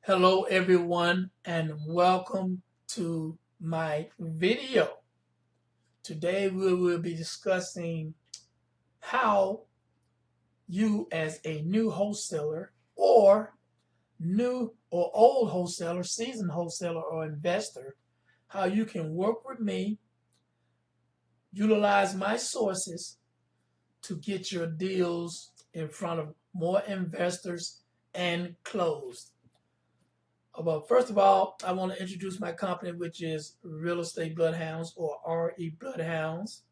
Hello everyone and welcome to my video. Today we will be discussing how you as a new wholesaler or new or old wholesaler, seasoned wholesaler or investor, how you can work with me, utilize my sources to get your deals in front of more investors and close. But first of all, I want to introduce my company, which is Real Estate Bloodhounds or RE Bloodhounds.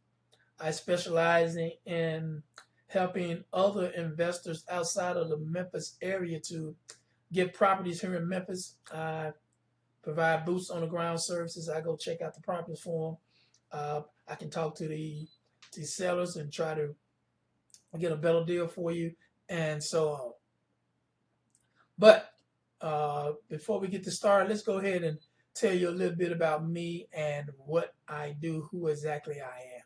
I specialize in helping other investors outside of the Memphis area to get properties here in Memphis. I provide boots on the ground services. I go check out the properties for them. I can talk to the sellers and try to get a better deal for you and so on. But before we get to start, let's go ahead and tell you a little bit about me and what I do, who exactly I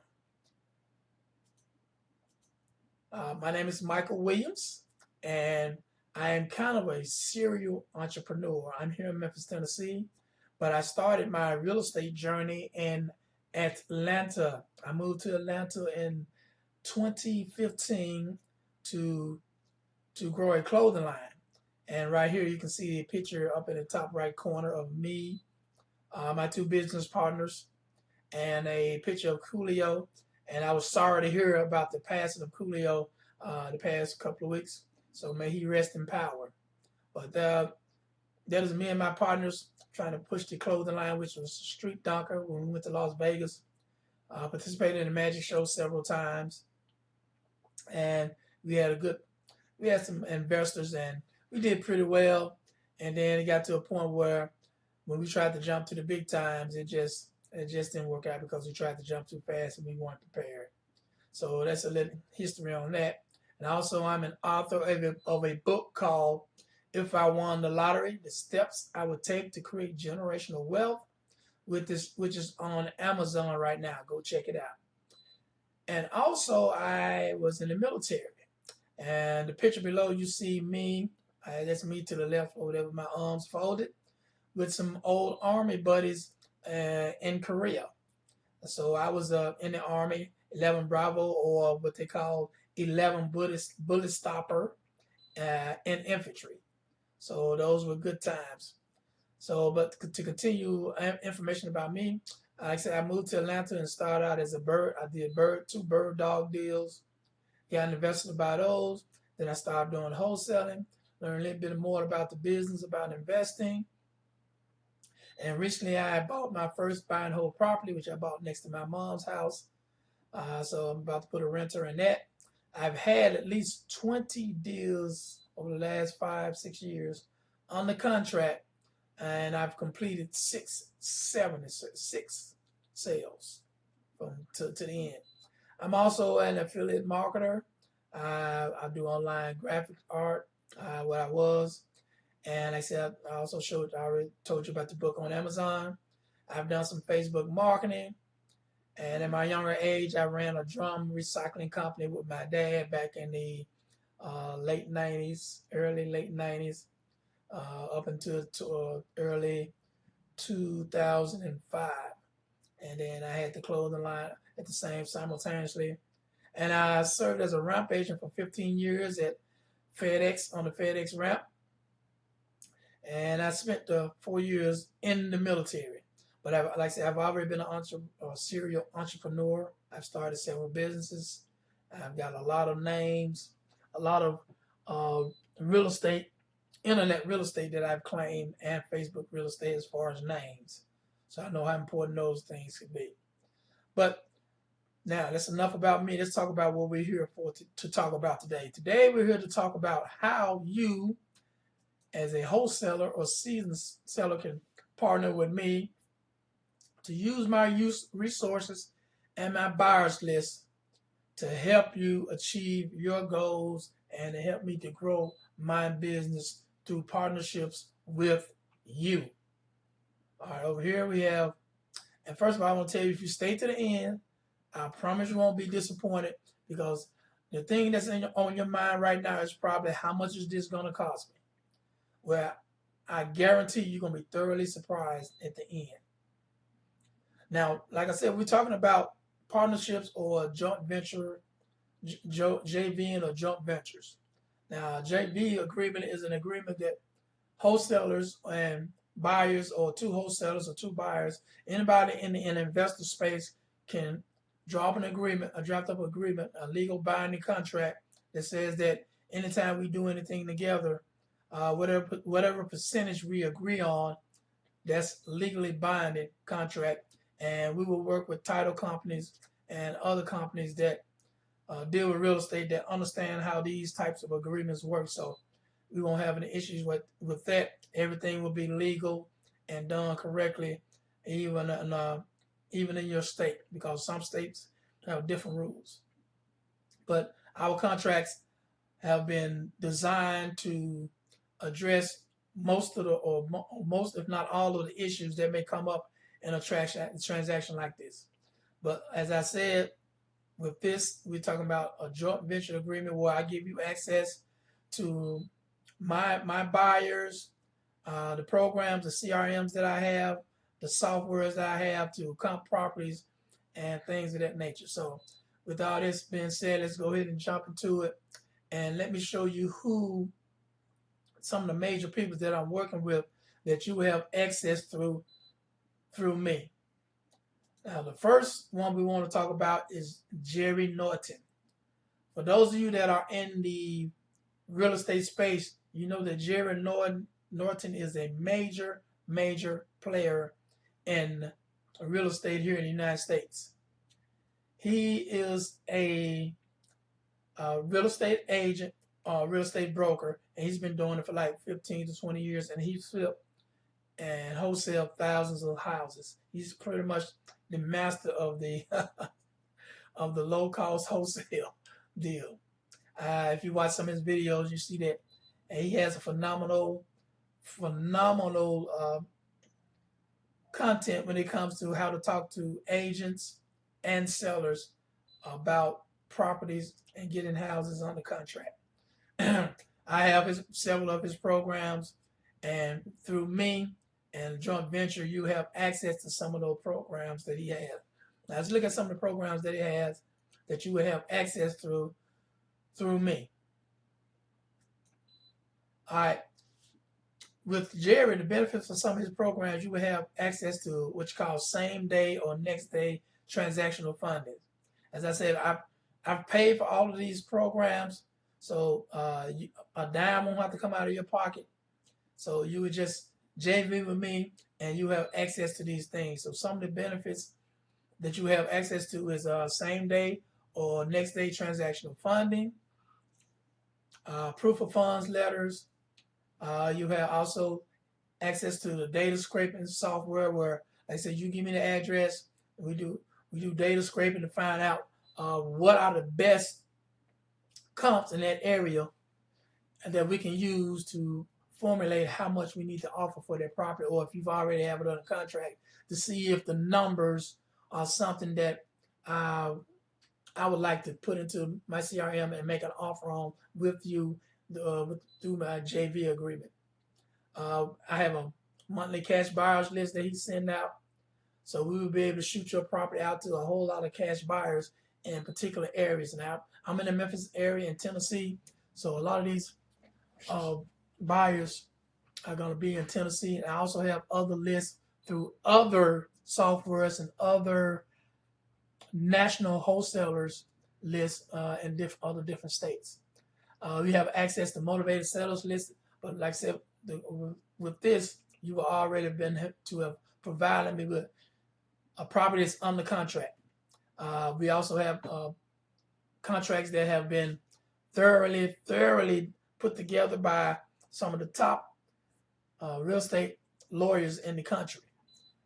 am. My name is Michael Williams, and I am kind of a serial entrepreneur. I'm here in Memphis, Tennessee, but I started my real estate journey in Atlanta. I moved to Atlanta in 2015 to grow a clothing line. And right here, you can see a picture up in the top right corner of me, my two business partners, and a picture of Coolio. And I was sorry to hear about the passing of Coolio the past couple of weeks. So may he rest in power. But that is me and my partners trying to push the clothing line, which was Street Donker when we went to Las Vegas. Participated in the magic show several times. And we had some investors and we did pretty well. And then it got to a point where when we tried to jump to the big times, it just didn't work out because we tried to jump too fast and we weren't prepared. So that's a little history on that. And also, I'm an author of a book called "If I Won the Lottery: The Steps I Would Take to Create Generational Wealth," which is on Amazon right now. Go check it out. And also, I was in the military. And the picture below, you see me. That's me to the left over there with my arms folded with some old Army buddies in Korea. So I was in the Army, 11 Bravo, or what they call 11 bullet stopper in infantry. So those were good times. So, but to continue information about me, like I said, I moved to Atlanta and started out as a bird. I did two bird dog deals, got invested about those. Then I started doing wholesaling, learned a little bit more about the business, about investing. And recently I bought my first buy and hold property, which I bought next to my mom's house. So I'm about to put a renter in that. I've had at least 20 deals over the last 5, 6 years on the contract, and I've completed six sales to the end. I'm also an affiliate marketer. I do online graphic art, what I was. And like I said, I already told you about the book on Amazon. I've done some Facebook marketing. And in my younger age, I ran a drum recycling company with my dad back in the late 90s, early late 90s, up until early 2005. And then I had the clothing line at the same simultaneously. And I served as a ramp agent for 15 years at FedEx on the FedEx ramp. And I spent 4 years in the military. But like I said, I've already been a serial entrepreneur. I've started several businesses. I've got a lot of names, a lot of uh, real estate, internet real estate that I've claimed, and Facebook real estate as far as names. So I know how important those things could be. But now that's enough about me. Let's talk about what we're here for to talk about today. Today we're here to talk about how you, as a wholesaler or seasoned seller, can partner with me to use my resources and my buyers list to help you achieve your goals and to help me to grow my business through partnerships with you. All right, over here we have, and first of all, I want to tell you, if you stay to the end, I promise you won't be disappointed, because the thing that's on your mind right now is probably, how much is this going to cost me? Well, I guarantee you're going to be thoroughly surprised at the end. Now, like I said, we're talking about partnerships or joint venture, JV or joint ventures. Now, JV agreement is an agreement that wholesalers and buyers, or two wholesalers or two buyers, anybody in the investor space can draft an agreement, a draft up agreement, a legal binding contract that says that anytime we do anything together, whatever percentage we agree on, that's legally binding contract, and we will work with title companies and other companies that deal with real estate that understand how these types of agreements work. So we won't have any issues with that. Everything will be legal and done correctly, even in your state, because some states have different rules. But our contracts have been designed to address most of the, or most, if not all, of the issues that may come up in a transaction like this. But as I said, with this, we're talking about a joint venture agreement where I give you access to my buyers, the programs, the CRMs that I have, the softwares that I have to comp properties and things of that nature. So with all this being said, let's go ahead and jump into it, and let me show you who some of the major people that I'm working with that you have access through me. Now, the first one we want to talk about is Jerry Norton. For those of you that are in the real estate space, you know that Jerry Norton is a major player in real estate here in the United States. He is a real estate agent, real estate broker, and he's been doing it for like 15 to 20 years, and he's flipped and wholesale thousands of houses. He's pretty much the master of the of the low cost wholesale deal. If you watch some of his videos, you see that he has a phenomenal content when it comes to how to talk to agents and sellers about properties and getting houses under contract. I have several of his programs, and through me and joint venture, you have access to some of those programs that he has. Now let's look at some of the programs that he has that you would have access through me. All right. With Jerry, the benefits of some of his programs, you will have access to what you call same day or next day transactional funding. As I said, I've paid for all of these programs, so a dime won't have to come out of your pocket. So you would just JV with me, and you have access to these things. So some of the benefits that you have access to is same day or next day transactional funding, proof of funds letters. You have also access to the data scraping software where, like I said, you give me the address, we do data scraping to find out what are the best comps in that area, and that we can use to formulate how much we need to offer for that property, or if you've already have it under contract, to see if the numbers are something that I would like to put into my CRM and make an offer on with you through my JV agreement. I have a monthly cash buyers list that he sends out, so we will be able to shoot your property out to a whole lot of cash buyers in particular areas. Now, I'm in the Memphis area in Tennessee, so a lot of these buyers are going to be in Tennessee. And I also have other lists through other softwares and other national wholesalers lists in other different states. We have access to motivated sellers lists, but like I said, with this, you will already been to have provided me with a property that's under contract. We also have contracts that have been thoroughly put together by some of the top real estate lawyers in the country.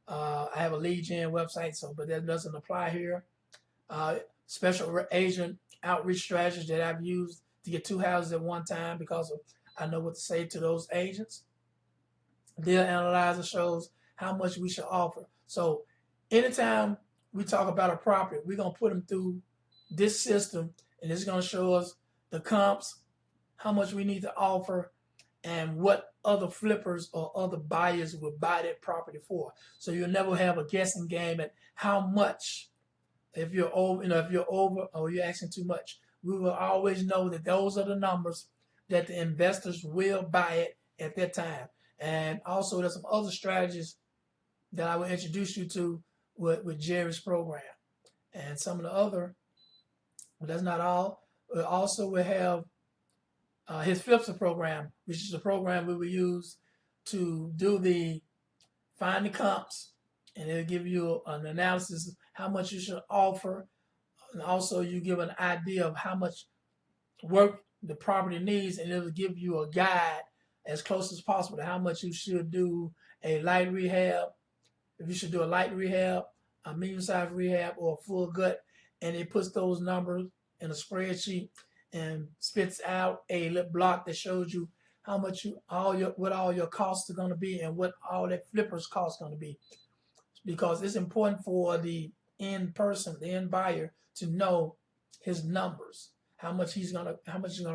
I have a lead gen website, but that doesn't apply here. Special agent outreach strategies that I've used to get two houses at one time because I know what to say to those agents. Deal analyzer shows how much we should offer. So anytime we talk about a property, we're going to put them through this system, and it's going to show us the comps, how much we need to offer, and what other flippers or other buyers would buy that property for. So you'll never have a guessing game at how much. If you're over, if you're over or you're asking too much, we will always know that those are the numbers that the investors will buy it at that time. And also, there's some other strategies that I will introduce you to with Jerry's program, and some of the other. But that's not all. We also will have his Flipster program, which is a program we will use to do the find the comps, and it'll give you an analysis of how much you should offer, and also you give an idea of how much work the property needs, and it'll give you a guide as close as possible to how much you should do a light rehab, if you should do a light rehab, a medium-sized rehab, or a full gut, and it puts those numbers in a spreadsheet and spits out a little block that shows you how much what all your costs are going to be and what all that flipper's cost going to be, because it's important for the end person, the end buyer, to know his numbers, how much it's gonna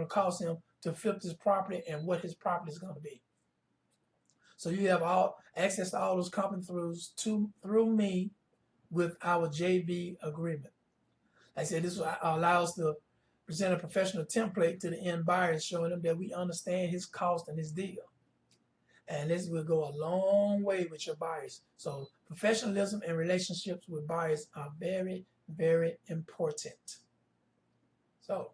cost him to flip this property and what his property is going to be. So you have all access to all those coming through me with our JV agreement. Like I said, this allows to present a professional template to the end buyers, showing them that we understand his cost and his deal. And this will go a long way with your buyers. So professionalism and relationships with buyers are very, very important. So,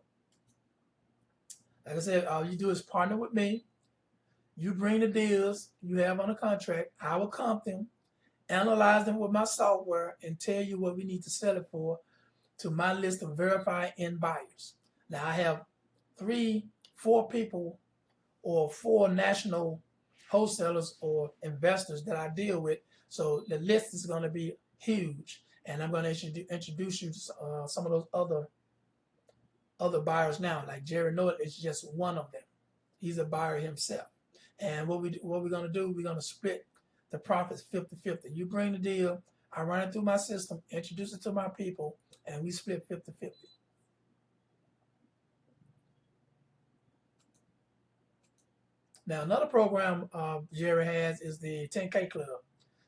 like I said, all you do is partner with me. You bring the deals you have on a contract. I will comp them, analyze them with my software, and tell you what we need to sell it for to my list of verified end buyers. Now I have 4 people or 4 national wholesalers or investors that I deal with. So the list is going to be huge, and I'm going to introduce you to some of those other buyers now. Like Jerry Norton is just one of them. He's a buyer himself. And what we're going to do, we're going to split the profits 50-50. You bring the deal, I run it through my system, introduce it to my people, and we split 50-50. Now, another program Jerry has is the 10K Club.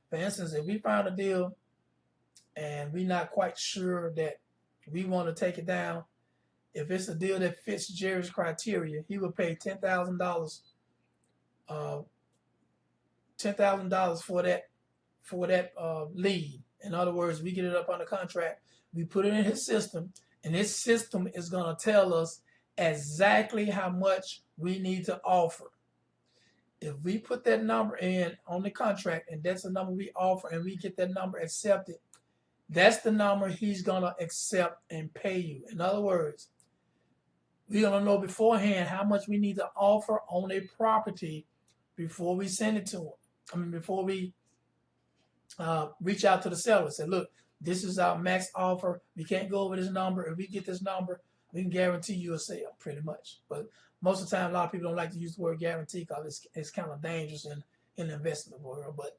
For instance, if we find a deal and we're not quite sure that we want to take it down, if it's a deal that fits Jerry's criteria, he will pay $10,000 for that lead. In other words, we get it up on the contract, we put it in his system, and his system is going to tell us exactly how much we need to offer. If we put that number in on the contract and that's the number we offer and we get that number accepted, that's the number he's going to accept and pay you. In other words, we're going to know beforehand how much we need to offer on a property before we send it to him. Before we reach out to the seller, say, look, this is our max offer. We can't go over this number. If we get this number, we can guarantee you a sale, pretty much. But most of the time, a lot of people don't like to use the word guarantee because it's kind of dangerous in the investment world. But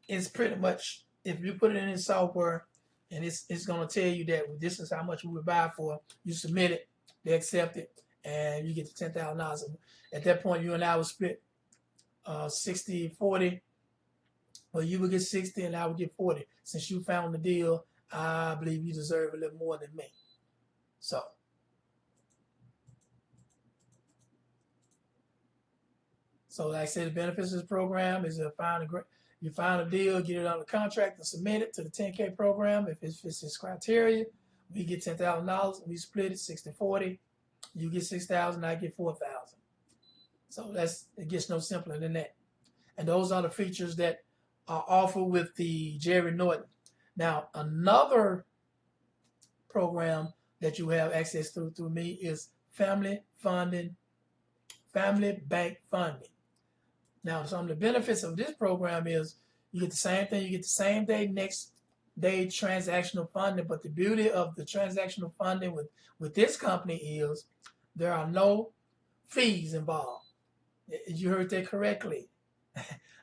it's pretty much, if you put it in his software and it's going to tell you that this is how much we would buy for, you submit it, they accept it, and you get the $10,000. At that point, you and I will split 60-40. Well, you would get 60 and I would get 40. Since you found the deal, I believe you deserve a little more than me. So, like I said, the benefits of this program is you find a deal, get it on the contract, and submit it to the 10K program. If it fits his criteria, we get $10,000. We split it 60-40. You get $6,000, I get $4,000. So it gets no simpler than that. And those are the features that are offered with the Jerry Norton. Now, another program that you have access to through me is family bank funding. Now, some of the benefits of this program is you get the same thing. You get the same day, next day transactional funding. But the beauty of the transactional funding with this company is there are no fees involved. You heard that correctly.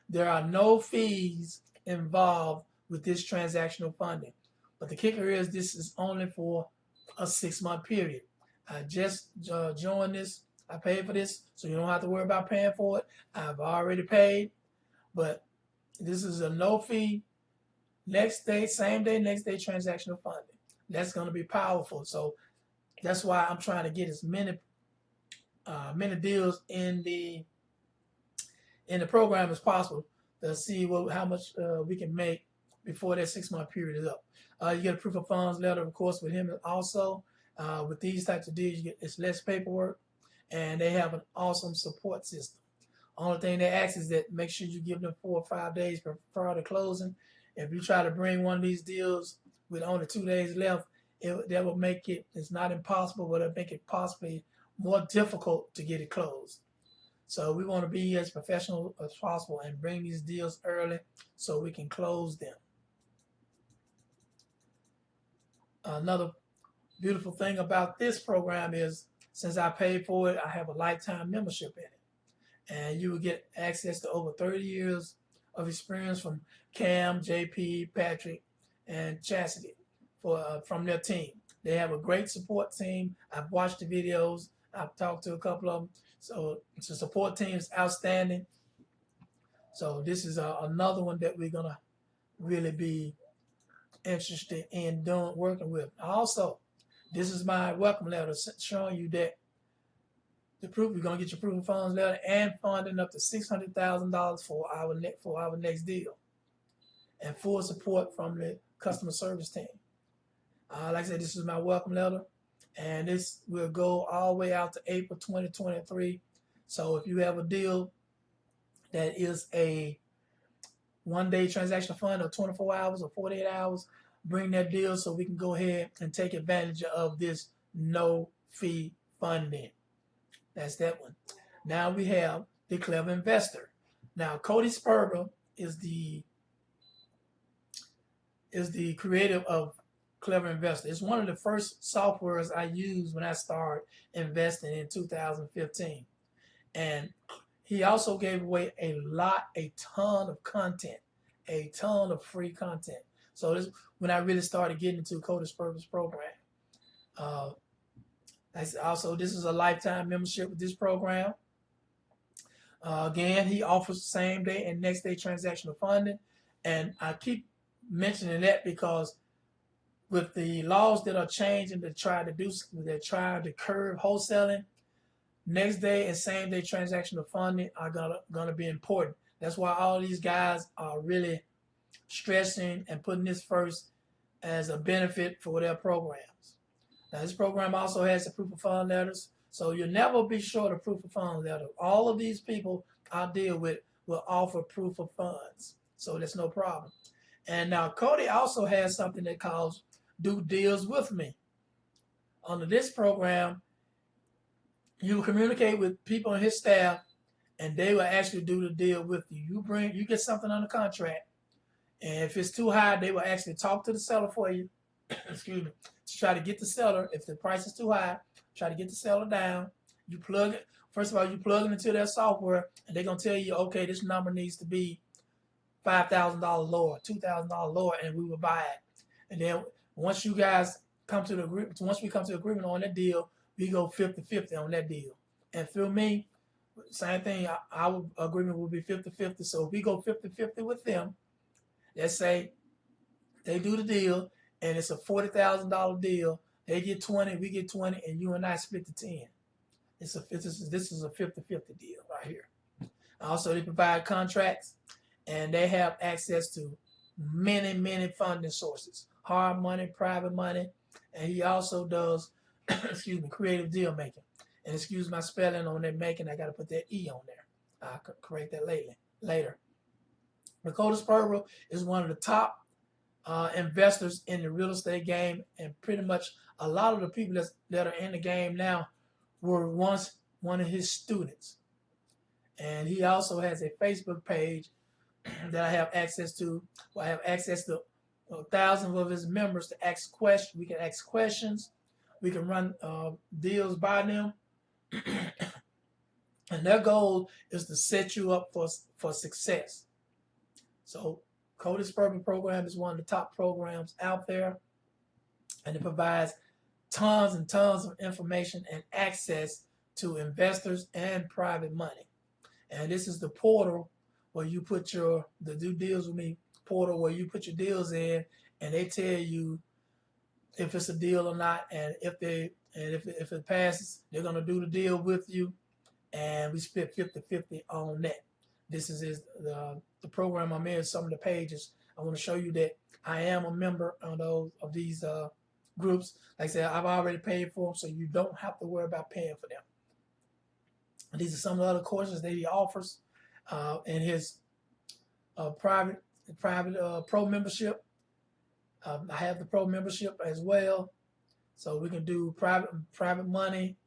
There are no fees involved with this transactional funding. But the kicker is this is only for a 6-month period. I just joined this I paid for this, so you don't have to worry about paying for it. I've already paid, but this is a no fee, next day, same day, next day transactional funding. That's going to be powerful. So that's why I'm trying to get as many deals in the program as possible to see how much we can make before that 6-month period is up. You get a proof of funds letter, of course, with him also. With these types of deals, it's less paperwork, and they have an awesome support system. Only thing they ask is that make sure you give them 4 or 5 days prior to closing. If you try to bring one of these deals with only 2 days left, that will make it's not impossible, but it'll make it possibly more difficult to get it closed. So we want to be as professional as possible and bring these deals early so we can close them. Another beautiful thing about this program is since I paid for it, I have a lifetime membership in it. And you will get access to over 30 years of experience from Cam, JP, Patrick, and Chastity from their team. They have a great support team. I've watched the videos. I've talked to a couple of them. So the support team is outstanding. So this is another one that we're gonna really be interested in working with. Also, this is my welcome letter showing you that the proof you're gonna get your proof of funds letter and funding up to $600,000 for our next deal, and full support from the customer service team. Like I said, this is my welcome letter, and this will go all the way out to April 2023. So if you have a deal that is a 1-day transactional fund or 24 hours or 48 hours, bring that deal so we can go ahead and take advantage of this no fee funding. That's that one. Now we have the Clever Investor. Now Cody Sperber is the creator of Clever Investor. It's one of the first softwares I used when I started investing in 2015. And he also gave away a ton of content, a ton of free content. So this when I really started getting into Cody Sperber's program. Also, this is a lifetime membership with this program. Again, he offers same day and next day transactional funding. And I keep mentioning that because with the laws that are changing to try to curb wholesaling, next day and same day transactional funding are gonna be important. That's why all these guys are really stressing and putting this first as a benefit for their programs. Now this program also has the proof of fund letters, so you'll never be short of proof of fund letter. All of these people I deal with will offer proof of funds, so that's no problem. And now Cody also has something that calls Do Deals With Me. Under this program, you communicate with people on his staff, and they will actually do the deal with you. You get something on the contract, and if it's too high, they will actually talk to the seller for you. Excuse me, to try to get the seller. If the price is too high, try to get the seller down. You plug it. First of all, you plug it into their software, and they're gonna tell you, okay, this number needs to be $5,000 lower, $2,000 lower, and we will buy it. And then once you guys come to the agreement, once we come to agreement on that deal, we go 50-50 on that deal. And through me, same thing. Our agreement will be 50-50. So if we go 50-50 with them, let's say they do the deal, and it's a $40,000 deal. They get 20, we get 20, and you and I split the 10. This is a 50-50 deal right here. Also, they provide contracts, and they have access to many funding sources, hard money, private money, and he also does, excuse me, creative deal making. And excuse my spelling on that making, I got to put that E on there. I'll correct that later. Cody Sperber is one of the top investors in the real estate game, and pretty much a lot of the people that are in the game now were once one of his students. And he also has a Facebook page that I have access to. I have access to thousands of his members to ask questions. We can ask questions. We can run deals by them. And their goal is to set you up for success. So Cody Sperber program is one of the top programs out there, and it provides tons and tons of information and access to investors and private money. And this is the portal where you put the do deals with me portal where you put your deals in, and they tell you if it's a deal or not, and if it passes, they're gonna do the deal with you, and we split 50-50 on that. This is the program I'm in. Some of the pages I want to show you that I am a member of these groups. Like I said, I've already paid for them, so you don't have to worry about paying for them. And these are some of the other courses that he offers in his private pro membership. I have the pro membership as well, so we can do private money.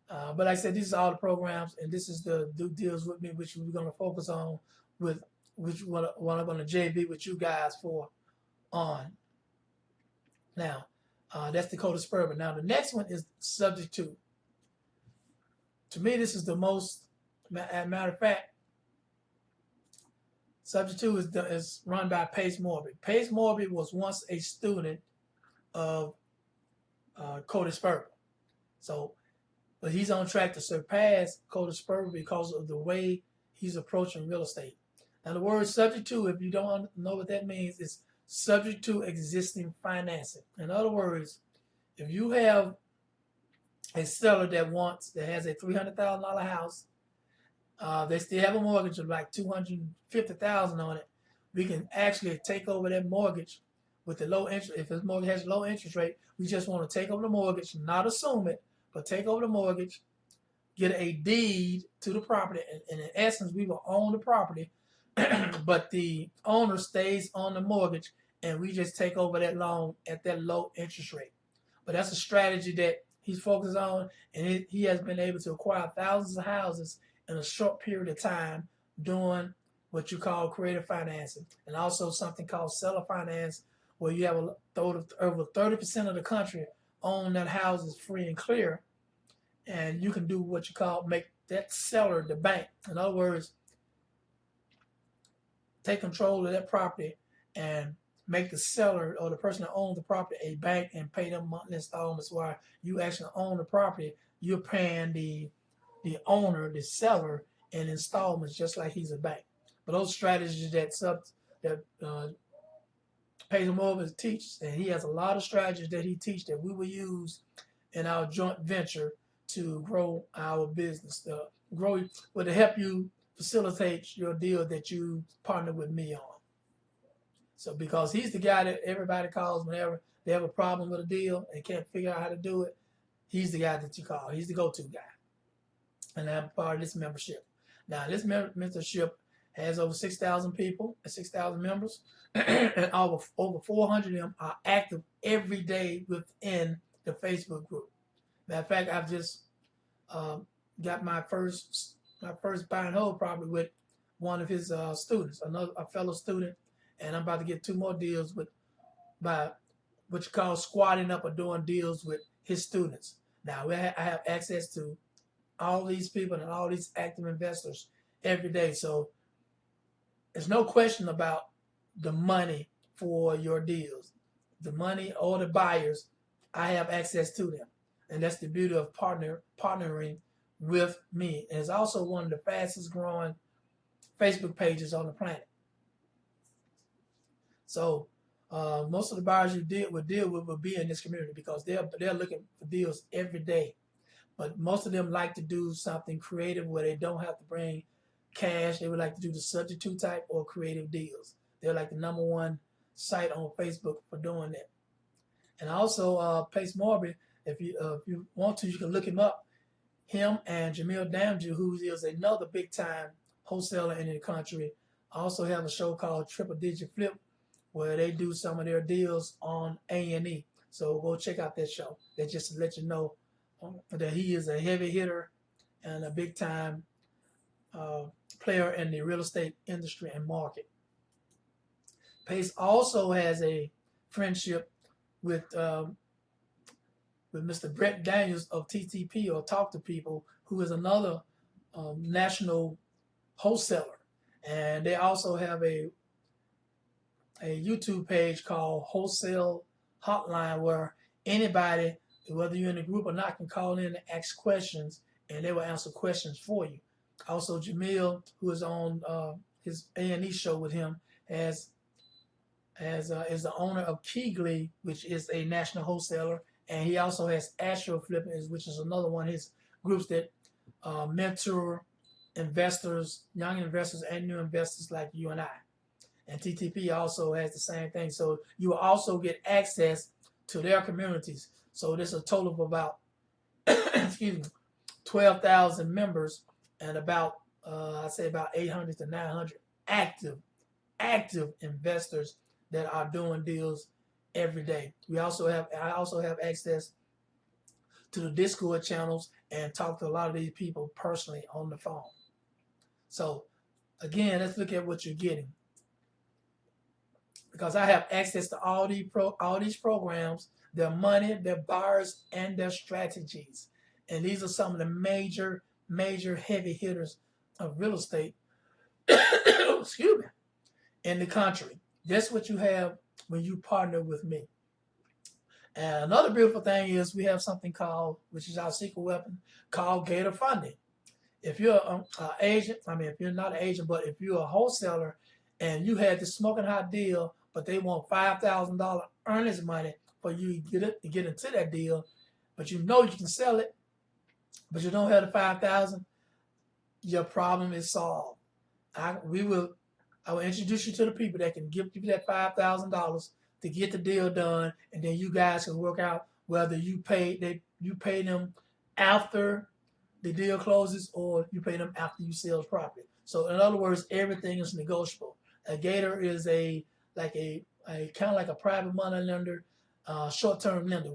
But like I said, these are all the programs, and this is the do deals with me, which we're going to focus on with which what I'm going to JV with you guys for on. Now, that's Dakota Spurman. Now, the next one is subject to. To me, this is the most. Matter of fact, subject to is run by Pace Morby. Pace Morby was once a student of Cody Spurman. So, but he's on track to surpass Cody Spurman because of the way he's approaching real estate. Now, the word subject to, if you don't know what that means, is subject to existing financing. In other words, if you have a seller that has a $300,000 house, they still have a mortgage of like $250,000 on it, we can actually take over that mortgage with the low interest. If his mortgage has a low interest rate, we just want to take over the mortgage, not assume it, but take over the mortgage, get a deed to the property, and in essence, we will own the property, but the owner stays on the mortgage, and we just take over that loan at that low interest rate. But that's a strategy that he's focused on, and he has been able to acquire thousands of houses in a short period of time doing what you call creative financing, and also something called seller finance, where you have over 30% of the country own that house is free and clear, and you can do what you call make that seller the bank. In other words, take control of that property and make the seller or the person that owns the property a bank and pay them monthly installments while you actually own the property. You're paying the owner, the seller, in installments just like he's a bank. But those strategies that Pedro Morgan teaches, and he has a lot of strategies that he teaches that we will use in our joint venture to grow our business, to help you facilitate your deal that you partner with me on. So because he's the guy that everybody calls whenever they have a problem with a deal and can't figure out how to do it, he's the guy that you call. He's the go-to guy. And I'm part of this membership. Now, this membership has over 6,000 people, 6,000 members, and over 400 of them are active every day within the Facebook group. Matter of fact, I've just got my first buy and hold probably with one of his students, a fellow student, and I'm about to get 2 more deals by what you call squatting up or doing deals with his students. Now, I have access to all these people and all these active investors every day. So there's no question about the money for your deals. The money or the buyers, I have access to them. And that's the beauty of partnering with me. And it's also one of the fastest growing Facebook pages on the planet. So most of the buyers you deal with will be in this community because they're looking for deals every day. But most of them like to do something creative where they don't have to bring cash. They would like to do the subject to type or creative deals. They're like the #1 site on Facebook for doing that. And also Pace Morby, if you want to, you can look him up. Him and Jamil Damju, who is another big time wholesaler in the country, also have a show called Triple Digit Flip, where they do some of their deals on A&E. So go check out that show. That's just to let you know that he is a heavy hitter and a big time player in the real estate industry and market. Pace also has a friendship with Mr. Brett Daniels of TTP, or Talk to People, who is another national wholesaler. And they also have a YouTube page called Wholesale Hotline, where anybody whether you're in the group or not, can call in and ask questions, and they will answer questions for you. Also, Jamil, who is on his A&E show with him, is the owner of Keegley, which is a national wholesaler, and he also has Astro Flipping, which is another one of his groups that mentor investors, young investors, and new investors like you and I. And TTP also has the same thing. So you will also get access to their communities. So there's a total of about, excuse me, 12,000 members and about, I'd say about 800 to 900 active investors that are doing deals every day. I also have access to the Discord channels and talk to a lot of these people personally on the phone. So again, let's look at what you're getting. Because I have access to all these programs, their money, their buyers, and their strategies. And these are some of the major heavy hitters of real estate excuse me, in the country. That's what you have when you partner with me. And another beautiful thing is we have something called, which is our secret weapon, called Gator Funding. If you're an agent, if you're not an agent, but if you're a wholesaler and you had this smoking hot deal, but they want $5,000 earnest money for you to get into that deal, but you know you can sell it, but you don't have the $5,000, your problem is solved. I will introduce you to the people that can give you that $5,000 to get the deal done, and then you guys can work out whether you pay them after the deal closes or you pay them after you sell the property. So in other words, everything is negotiable. A Gator is a kind of like a private money lender, short-term lender.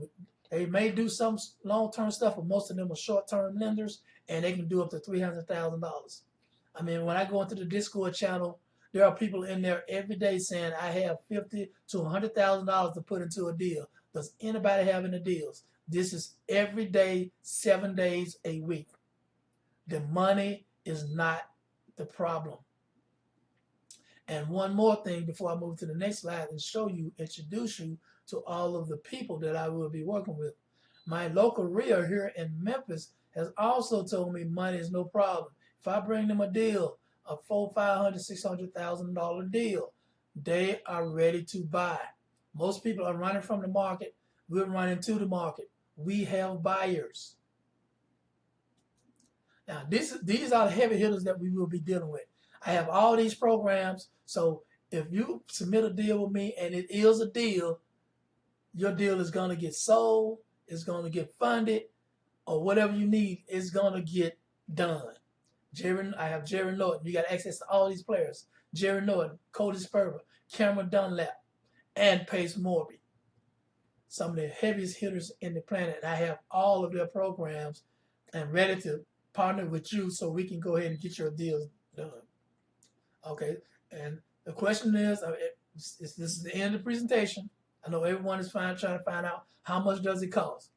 They may do some long-term stuff, but most of them are short-term lenders, and they can do up to $300,000. When I go into the Discord channel, there are people in there every day saying, I have $50,000 to $100,000 to put into a deal. Does anybody have any deals? This is every day, 7 days a week. The money is not the problem. And one more thing before I move to the next slide and introduce you to all of the people that I will be working with. My local realtor here in Memphis has also told me money is no problem. If I bring them a deal, a $400,000, $500,000, $600,000 deal, they are ready to buy. Most people are running from the market. We're running to the market. We have buyers. Now, these are the heavy hitters that we will be dealing with. I have all these programs, so if you submit a deal with me and it is a deal, your deal is going to get sold, it's going to get funded, or whatever you need is going to get done. I have Jerry Norton. You got access to all these players. Jerry Norton, Cody Sperber, Cameron Dunlap, and Pace Morby. Some of the heaviest hitters in the planet. And I have all of their programs and ready to partner with you so we can go ahead and get your deals done. Okay, and the question is, this is the end of the presentation. I know everyone is trying to find out how much does it cost.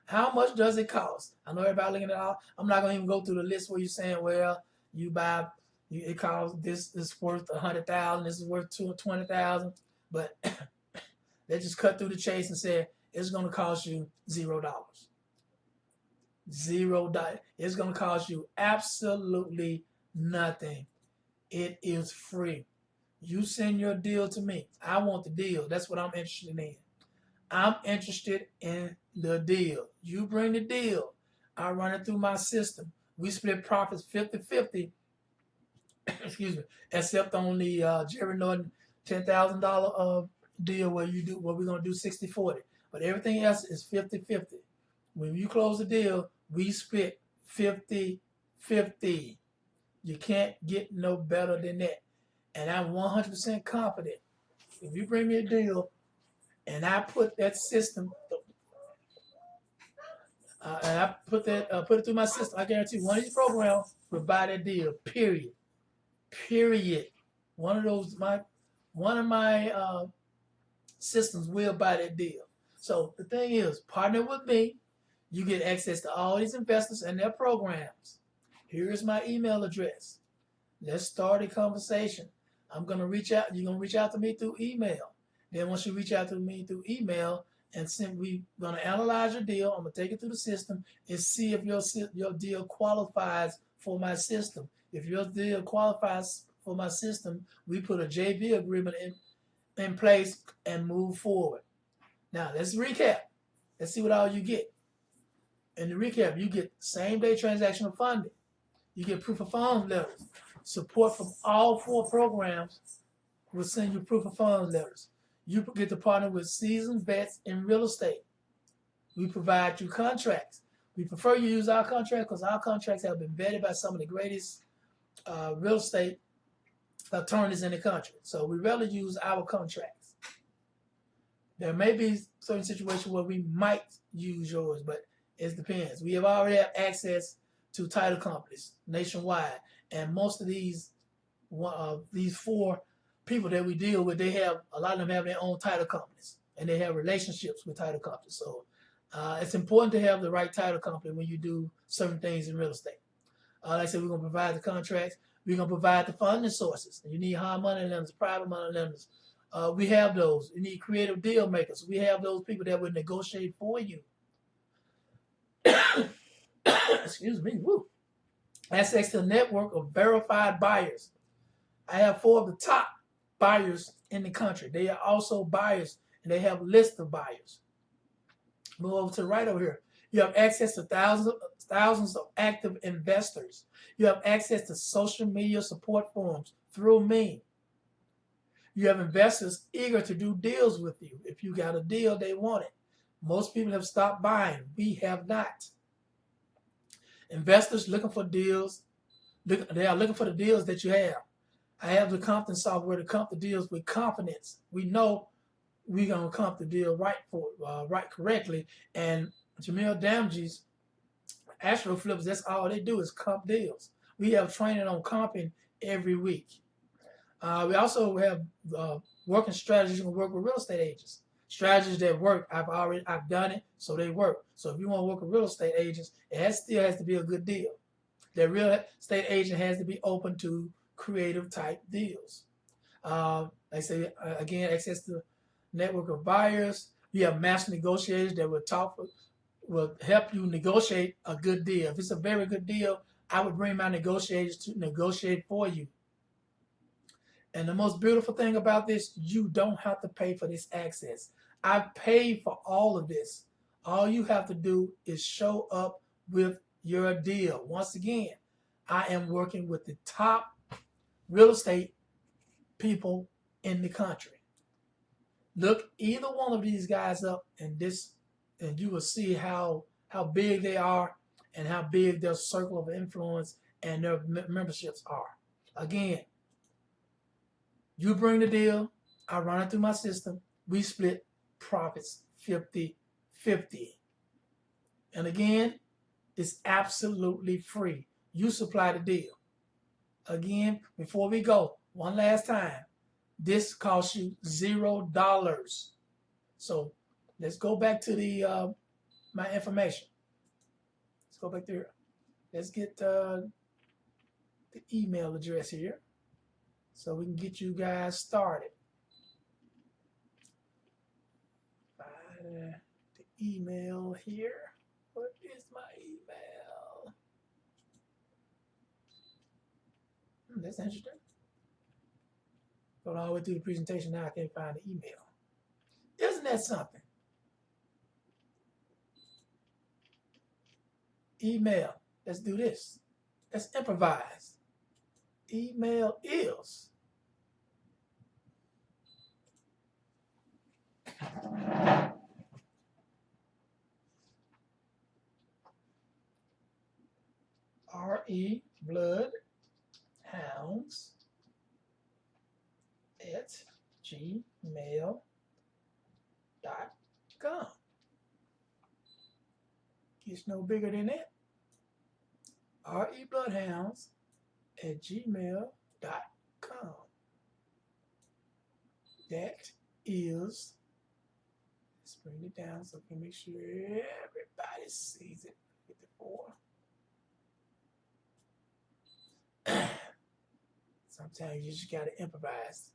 How much does it cost? I know everybody looking at it all. I'm not going to even go through the list where you're saying, well, it costs this is worth $100,000, this is worth $20,000, but they just cut through the chase and said it's going to cost you $0. $0. It's going to cost you absolutely nothing. It is free. You send your deal to me. I want the deal. That's what I'm interested in. I'm interested in the deal. You bring the deal. I run it through my system. We split profits 50-50. Excuse me. Except on the Jerry Norton $10,000 deal where we're going to do 60-40. But everything else is 50-50. When you close the deal, we split 50-50. You can't get no better than that. And I'm 100% confident. If you bring me a deal and I put that system, and I put it through my system, I guarantee one of these programs will buy that deal. Period. One of my systems will buy that deal. So the thing is, partner with me. You get access to all these investors and their programs. Here is my email address. Let's start a conversation. I'm going to reach out. You're going to reach out to me through email. Then once you reach out to me through email, and we're going to analyze your deal. I'm going to take it through the system and see if your deal qualifies for my system. If your deal qualifies for my system, we put a JV agreement in place and move forward. Now, let's recap. Let's see what all you get. In the recap, you get same-day transactional funding. You get proof of funds letters. Support from all 4 programs will send you proof of funds letters. You get to partner with seasoned vets in real estate. We provide you contracts. We prefer you use our contracts because our contracts have been vetted by some of the greatest real estate attorneys in the country. So we rarely use our contracts. There may be certain situations where we might use yours, but it depends. We have already have access to title companies nationwide, and most of these 4 people that we deal with, they have a lot of them have their own title companies, and they have relationships with title companies. So it's important to have the right title company when you do certain things in real estate. Like I said, we're going to provide the contracts. We're going to provide the funding sources. You need hard money lenders, private money lenders. We have those. You need creative deal makers. We have those people that will negotiate for you. Excuse me. Woo. Access to a network of verified buyers. I have 4 of the top buyers in the country. They are also buyers, and they have lists of buyers. Move over to the right over here. You have access to thousands of active investors. You have access to social media support forums through me. You have investors eager to do deals with you. If you got a deal, they want it. Most people have stopped buying. We have not. Investors looking for deals. They are looking for the deals that you have. I have the Compton software to comp the deals with confidence. We know we're gonna comp the deal right correctly. And Jamil Damji's Astro Flips, that's all they do is comp deals. We have training on comping every week. We also have working strategies you can work with real estate agents. Strategies that work, I've done it, so they work. So if you want to work with real estate agents, still has to be a good deal. That real estate agent has to be open to creative type deals. Like I say, again, access to network of buyers. You have master negotiators that will help you negotiate a good deal. If it's a very good deal, I would bring my negotiators to negotiate for you. And the most beautiful thing about this, you don't have to pay for this access. I've paid for all of this. All you have to do is show up with your deal. Once again, I am working with the top real estate people in the country. Look either one of these guys up and you will see how big they are and how big their circle of influence and their memberships are. Again, you bring the deal, I run it through my system, we split profits 50-50. And again, it's absolutely free. You supply the deal. Again, before we go, one last time, this costs you $0. So let's go back to the my information. Let's go back there. Let's get the email address here so we can get you guys started. Find the email here. What is my email? That's interesting. Going all the way through the presentation now, I can't find the email. Isn't that something? Email. Let's do this. Let's improvise. Email is rebloodhounds@gmail.com. Gets no bigger than that. rebloodhounds@gmail.com. That is, let's bring it down so we can make sure everybody sees it. 54. Sometimes you just got to improvise.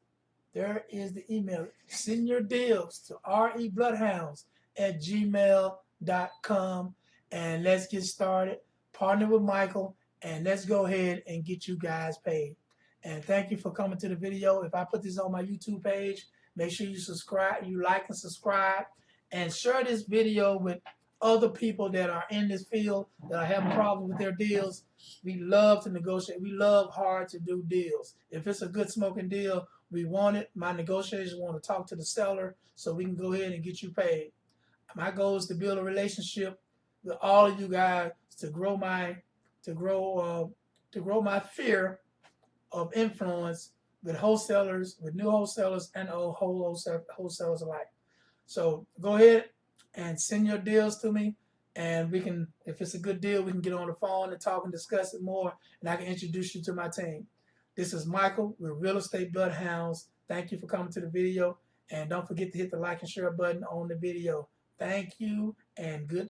There is the email. Send your deals to rebloodhounds wholesalers@gmail.com, and let's get started. Partner with Michael, and let's go ahead and get you guys paid. And thank you for coming to the video. If I put this on my YouTube page, make sure you subscribe, you like and subscribe, and share this video with other people that are in this field that are having problems with their deals. We love to negotiate. We love hard to do deals. If it's a good smoking deal, we want it. My negotiators want to talk to the seller so we can go ahead and get you paid. My goal is to build a relationship with all of you guys to grow my sphere of influence with wholesalers, with new wholesalers and old wholesalers alike. So go ahead and send your deals to me, and we can, if it's a good deal, we can get on the phone and talk and discuss it more, and I can introduce you to my team. This is Michael with Real Estate Bloodhounds. Thank you for coming to the video, and don't forget to hit the like and share button on the video. Thank you, and good